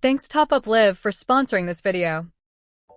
Thanks Top Up Live for sponsoring this video.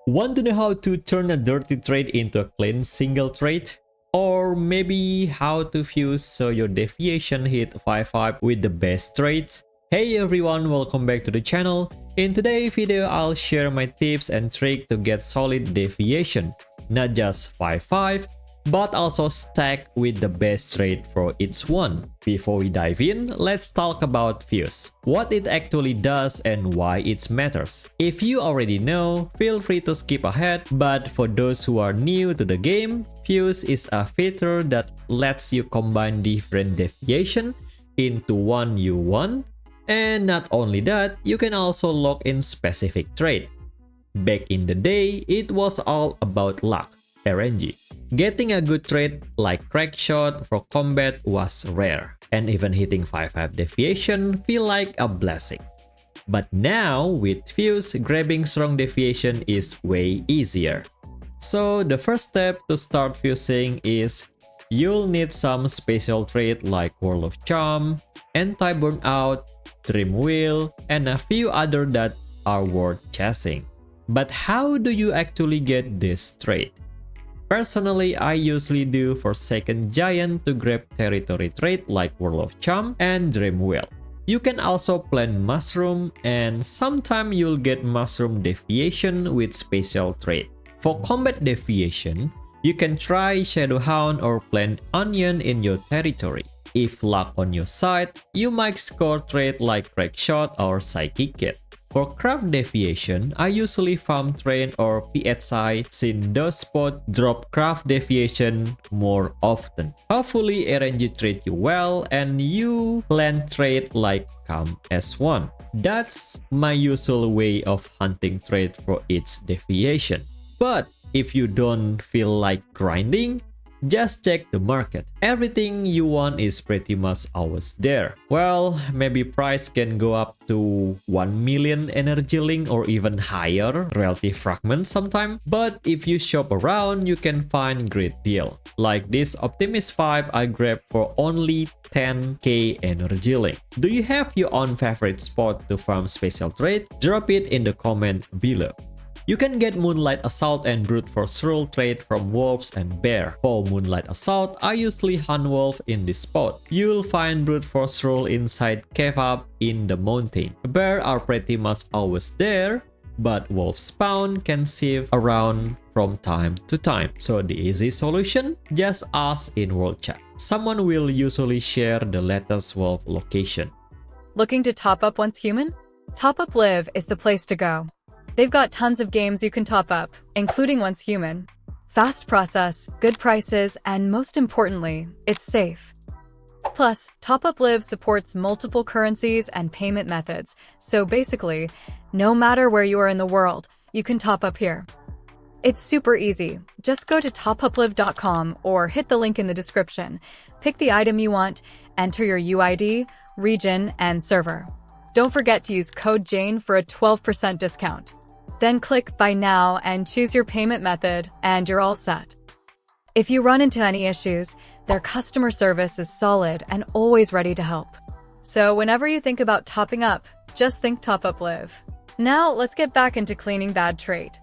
Want to know how to turn a dirty trade into a clean single trade? Or maybe how to fuse so your deviation hit 5-5 with the best trades? Hey everyone, welcome back to the channel. In today's video, I'll share my tips and tricks to get solid deviation. Not just 5-5, but also stack with the best trade for each one. Before we dive in, let's talk about fuse, what it actually does and why it matters. If you already know, feel free to skip ahead, but for those who are new to the game, fuse is a feature that lets you combine different deviation into one you want, and not only that, you can also lock in specific trade. Back in the day, it was all about luck, RNG. Getting a good trade like crack shot for combat was rare, and even hitting 5-5 deviation feel like a blessing. But now, with fuse, grabbing strong deviation is way easier. So the first step to start fusing is you'll need some special trade like World of Charm, Anti-Burnout, Dream Wheel, and a few other that are worth chasing. But how do you actually get this trade? Personally, I usually do for second giant to grab territory trade like World of Charm and Dream Wheel. You can also plan Mushroom, and sometimes you'll get Mushroom deviation with special trade. For combat deviation, you can try Shadow Hound or plan Onion in your territory. If luck on your side, you might score trade like Crack Shot or Psychic Kit. For craft deviation, I usually farm train or PSI since those spots drop craft deviation more often. Hopefully RNG treat you well and you land trade like come as one. That's my usual way of hunting trade for each deviation. But if you don't feel like grinding, just check the market. Everything you want is pretty much always there. Well, maybe price can go up to 1 million energy link or even higher relative fragments sometime. But if you shop around, you can find great deal. Like this Optimist 5 I grabbed for only 10k energy link. Do you have your own favorite spot to farm special trade? Drop it in the comment below. You can get Moonlight Assault and Brute Force Rule trade from Wolves and Bear. For Moonlight Assault, I usually hunt Wolf in this spot. You'll find Brute Force Rule inside cave up in the mountain. Bear are pretty much always there, but Wolf spawn can sieve around from time to time. So the easy solution? Just ask in World Chat. Someone will usually share the latest Wolf location. Looking to top up once human? Top Up Live is the place to go. They've got tons of games you can top up, including Once Human. Fast process, good prices, and most importantly, it's safe. Plus, Top Up Live supports multiple currencies and payment methods, so basically, no matter where you are in the world, you can top up here. It's super easy. Just go to topuplive.com or hit the link in the description. Pick the item you want, enter your UID, region, and server. Don't forget to use code JANE for a 12% discount. Then click Buy Now and choose your payment method, and you're all set. If you run into any issues, their customer service is solid and always ready to help. So whenever you think about topping up, just think Top Up Live. Now let's get back into cleaning bad trade.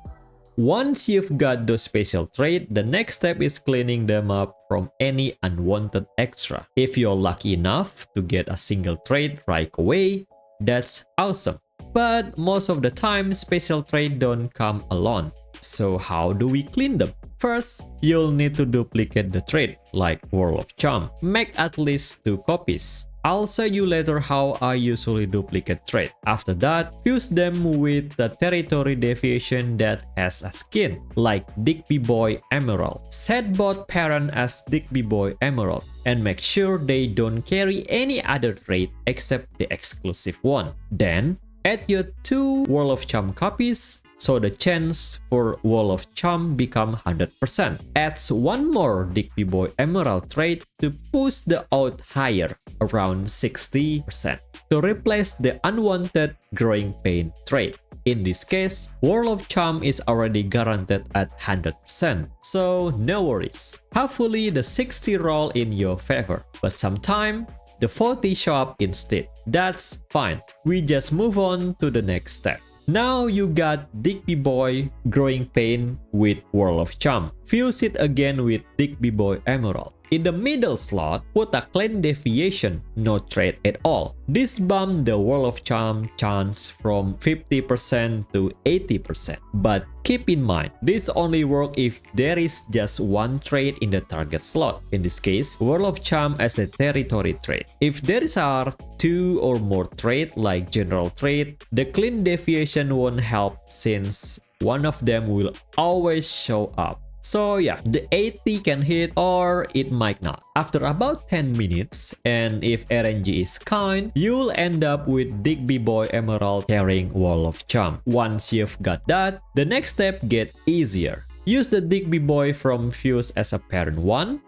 Once you've got those special trade, the next step is cleaning them up from any unwanted extra. If you're lucky enough to get a single trade right away, that's awesome. But most of the time, special trade don't come alone. So how do we clean them? First, you'll need to duplicate the trade, like World of Charm. Make at least 2 copies. I'll show you later how I usually duplicate trade. After that, fuse them with the territory deviation that has a skin, like Digby Boy Emerald. Set both parent as Digby Boy Emerald, and make sure they don't carry any other trade except the exclusive one. Then, add your 2 World of Charm copies, so the chance for World of Charm become 100%. Adds 1 more Digby Boy Emerald trade to push the odds higher, around 60%, to replace the unwanted Growing Pain trade. In this case, World of Charm is already guaranteed at 100%, so no worries. Hopefully the 60 roll in your favor, but sometimes the 40 show up instead. That's fine. We just move on to the next step. Now you got Digby Boy Growing Pain with World of Charm. Fuse it again with Digby Boy Emerald. In the middle slot, put a clean deviation, no trait at all. This bumped the World of Charm chance from 50% to 80%. But keep in mind, this only works if there is just one trait in the target slot. In this case, World of Charm as a territory trait. If there are two or more traits like general trait, the clean deviation won't help since one of them will always show up. So yeah, the 80 can hit or it might not. After about 10 minutes, and if RNG is kind, you'll end up with Digby Boy Emerald carrying Wall of Charm. Once you've got that, the next step gets easier. Use the Digby Boy from Fuse as a parent 1,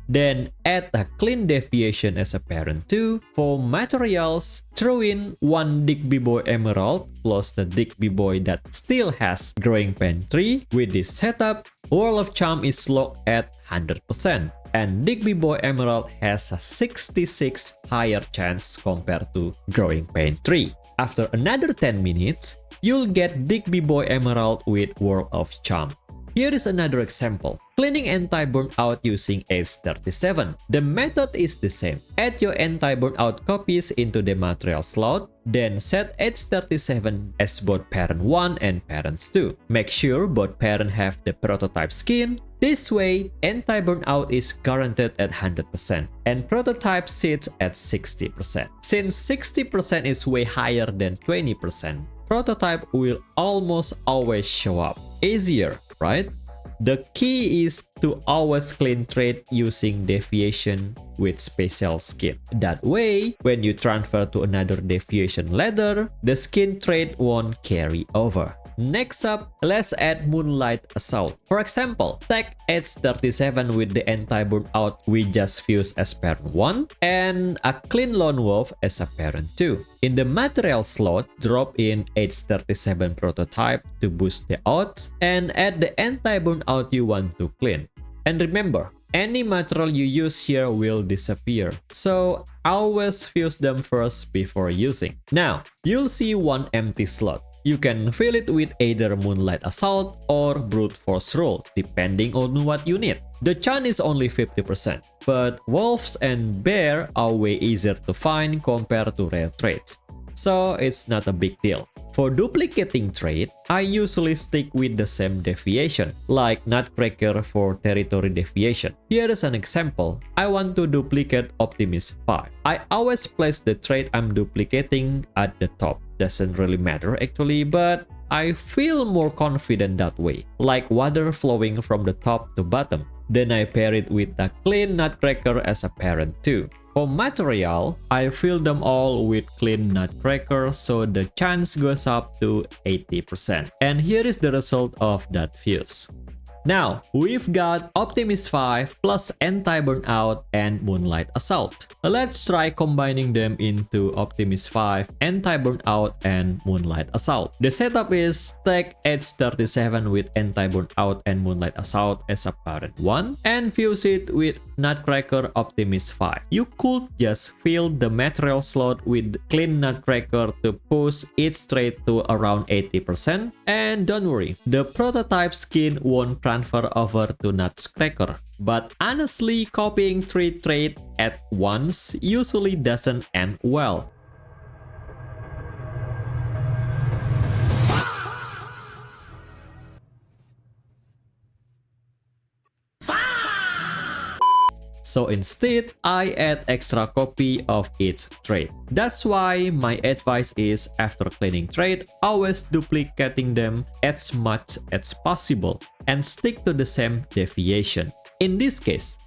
then add a clean deviation as a parent 2. For materials, throw in one Digby Boy Emerald plus the Digby Boy that still has Growing Pain 3. With this setup, World of Charm is locked at 100%, and Digby Boy Emerald has a 66 higher chance compared to Growing Pain 3. After another 10 minutes, you'll get Digby Boy Emerald with World of Charm. Here is another example. Cleaning anti-burnout using Age 37. The method is the same. Add your anti-burnout copies into the material slot, then set Age 37 as both parent 1 and parents 2. Make sure both parents have the prototype skin. This way, anti-burnout is guaranteed at 100% and prototype sits at 60%. Since 60% is way higher than 20%, prototype will almost always show up. Easier, right? The key is to always clean trait using deviation with special skin. That way, when you transfer to another deviation ladder, the skin trait won't carry over. Next up, let's add Moonlight Assault. For example, take Age 37 with the anti-burnout we just fused as parent 1 and a clean Lone Wolf as a parent 2. In the material slot, drop in Age 37 prototype to boost the odds and add the anti-burnout you want to clean. And remember, any material you use here will disappear, so always fuse them first before using. Now, you'll see one empty slot. You can fill it with either Moonlight Assault or Brute Force Roll, depending on what you need. The chance is only 50%, but Wolves and Bear are way easier to find compared to rare traits, so it's not a big deal. For duplicating trait, I usually stick with the same deviation, like Nutcracker for territory deviation. Here is an example. I want to duplicate Optimist 5. I always place the trait I'm duplicating at the top. Doesn't really matter actually, but I feel more confident that way, like water flowing from the top to bottom. Then I pair it with a clean Nutcracker as a parent too. For material, I fill them all with clean Nutcracker so the chance goes up to 80%. And here is the result of that fuse. Now, we've got Optimist 5 plus Anti-Burnout and Moonlight Assault. Let's try combining them into Optimist 5, Anti-Burnout, and Moonlight Assault. The setup is take Age 37 with Anti-Burnout and Moonlight Assault as a parent 1 and fuse it with Nutcracker Optimist 5. You could just fill the material slot with clean Nutcracker to push each trait to around 80%. And don't worry, the prototype skin won't transfer over to Nutcracker. But honestly, copying 3 traits at once usually doesn't end well. So instead, I add extra copy of each trait. That's why my advice is after cleaning trait, always duplicating them as much as possible and stick to the same deviation. In this case,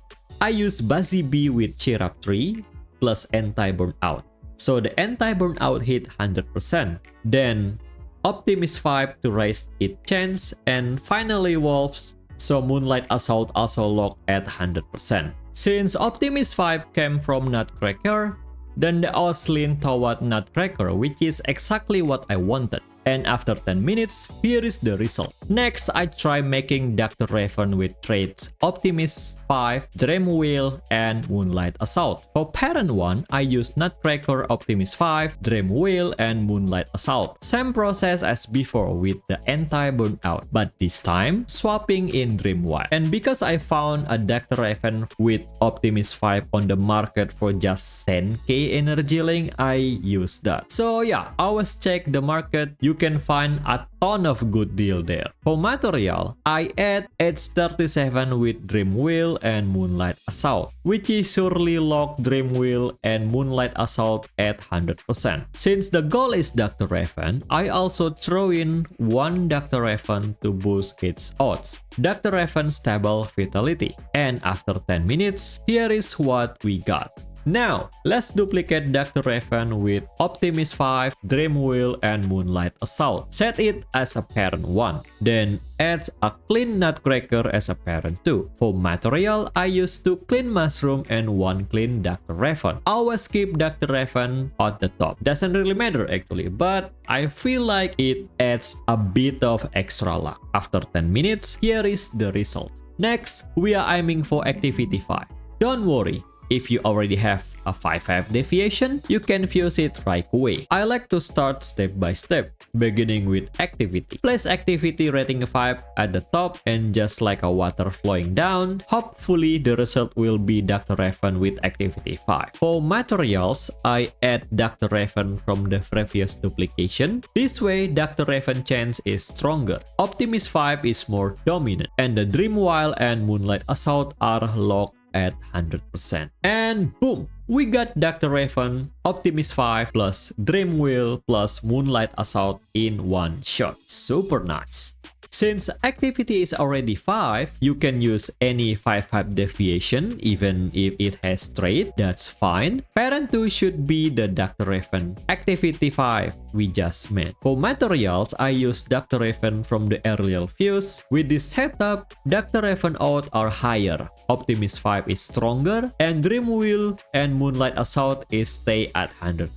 I use Buzzy Bee with Cheer Up 3 plus Anti-Burnout. So the Anti-Burnout hit 100%. Then Optimist 5 to raise its chance, and finally Wolves, so Moonlight Assault also locked at 100%. Since Optimist 5 came from Nutcracker, then the odds lean toward Nutcracker, which is exactly what I wanted. And after 10 minutes, here is the result. Next, I try making Dr. Raven with traits Optimist 5, Dream Wheel, and Moonlight Assault. For parent 1, I use Nutcracker, Optimist 5, Dream Wheel, and Moonlight Assault. Same process as before with the anti-burnout, but this time swapping in Dream Wheel. And because I found a Dr. Raven with Optimist 5 on the market for just 10k energy link, I use that. So yeah, always check the market. You can find a ton of good deal there. For material, I add Edge 37 with Dream Wheel and Moonlight Assault, which is surely lock Dream Wheel and Moonlight Assault at 100%. Since the goal is Dr. Raven, I also throw in one Dr. Raven to boost its odds. Dr. Raven Stable Vitality. And after 10 minutes, here is what we got. Now, let's duplicate Dr. Raven with Optimist 5, Dream Wheel, and Moonlight Assault. Set it as a parent 1. Then add a clean Nutcracker as a parent 2. For material, I use 2 clean Mushroom and 1 clean Dr. Raven. Always keep Dr. Raven at the top. Doesn't really matter actually, but I feel like it adds a bit of extra luck. After 10 minutes, here is the result. Next, we are aiming for Activity 5. Don't worry. If you already have a 5-5 deviation, you can fuse it right away. I like to start step by step, beginning with activity. Place activity rating 5 at the top and just like a water flowing down, hopefully the result will be Dr. Raven with activity 5. For materials, I add Dr. Raven from the previous duplication. This way, Dr. Raven chance is stronger. Optimist 5 is more dominant, and the Dream Wild and Moonlight Assault are locked at 100%. And boom! We got Dr. Raven, Optimist 5 plus Dream Wheel plus Moonlight Assault in one shot. Super nice! Since activity is already 5, you can use any 5-5 deviation even if it has trait, that's fine. Parent 2 should be the Dr. Raven activity 5 we just made. For materials, I use Dr. Raven from the earlier fuse. With this setup, Dr. Raven odds are higher, Optimist 5 is stronger, and Dream Wheel and Moonlight Assault is stay at 100%.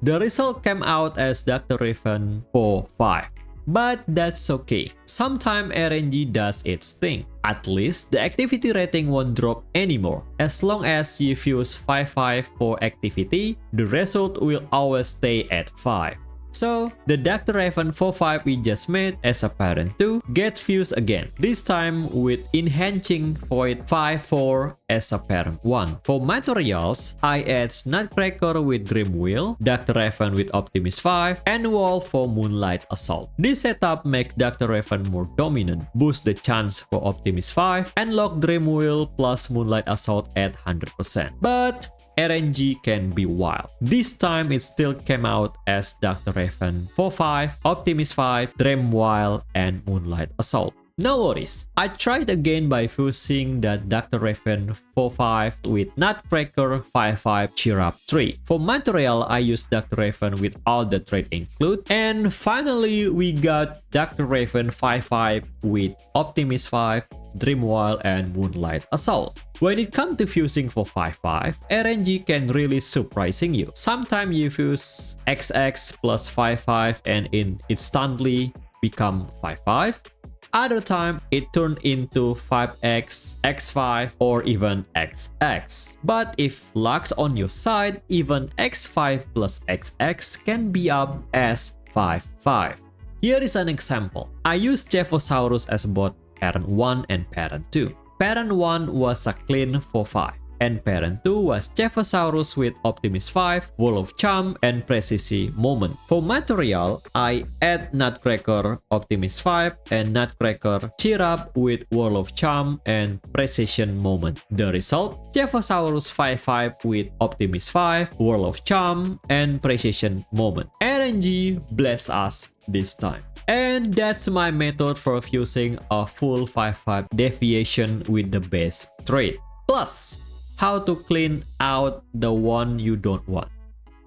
The result came out as Dr. Raven 4-5. But that's okay. Sometimes RNG does its thing. At least the activity rating won't drop anymore. As long as you fuse 5-5 for activity, the result will always stay at 5. So, the Dr. Raven 4-5 we just made as a parent 2 get fused again, this time with Enhancing Void 5-4 as a parent 1. For materials, I add Nutcracker with Dream Wheel, Dr. Raven with Optimist 5, and Wall for Moonlight Assault. This setup makes Dr. Raven more dominant, boost the chance for Optimist 5, and lock Dream Wheel plus Moonlight Assault at 100%. But RNG can be wild. This time it still came out as Dr. Raven 4-5, Optimist 5, Dream Wild, and Moonlight Assault. No worries. I tried again by fusing that Dr. Raven 4-5 with Nutcracker 5-5 Cheer Up 3. For material, I used Dr. Raven with all the trait included. And finally, we got Dr. Raven 5-5 with Optimist 5, Dream Wild, and Moonlight Assault. When it comes to fusing for 5-5, RNG can really surprising you. Sometimes you fuse XX plus 5-5 and it instantly become 5-5. Other time, it turned into 5x, x5, or even xx. But if luck's on your side, even x5 plus xx can be up as 5-5. Here is an example. I used Jephosaurus as both parent 1 and parent 2. Parent 1 was a clean 4-5. And parent 2 was Jephosaurus with Optimist 5, Wall of Charm, and Precision Moment. For material, I add Nutcracker, Optimist 5, and Nutcracker Cheer Up with Wall of Charm and Precision Moment. The result? Jephosaurus 5-5 with Optimist 5, Wall of Charm, and Precision Moment. RNG bless us this time. And that's my method for fusing a full 5-5 deviation with the base trait. Plus, how to clean out the one you don't want.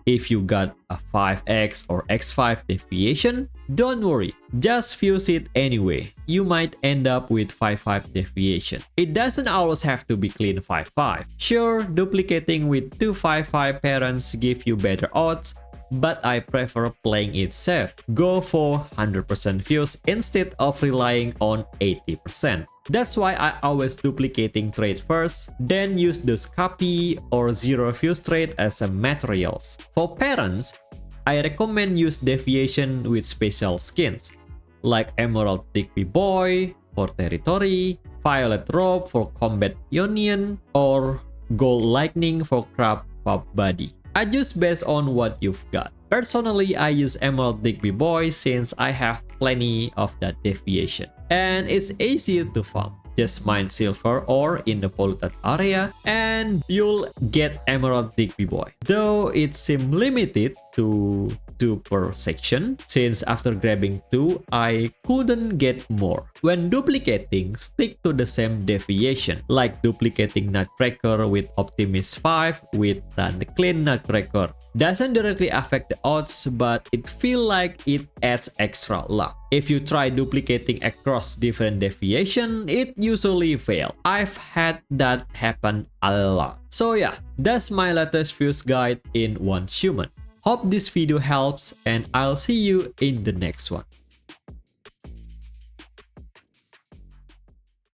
If you got a 5x or x5 deviation, don't worry, just fuse it anyway. You might end up with 5-5 deviation. It doesn't always have to be clean 5-5. Sure, duplicating with two 5-5 parents give you better odds, but I prefer playing it safe. Go for 100% fuse instead of relying on 80%. That's why I always duplicating trade first, then use the Scapi or zero fuse trade as a materials. For parents, I recommend use Deviation with special skins, like Emerald Digby Boy for territory, Violet Robe for combat union, or Gold Lightning for crab pop body. Adjust based on what you've got. Personally, I use Emerald Digby Boy since I have plenty of that deviation, and it's easier to farm. Just mine silver ore in the polluted area and you'll get Emerald Digby Boy. Though it seems limited to 2 per section, since after grabbing 2, I couldn't get more. When duplicating, stick to the same deviation, like duplicating Nutcracker with Optimus 5 with the clean Nutcracker. Doesn't directly affect the odds, but it feels like it adds extra luck. If you try duplicating across different deviation, it usually fails. I've had that happen a lot. So yeah, that's my latest fuse guide in One Human. Hope this video helps and I'll see you in the next one.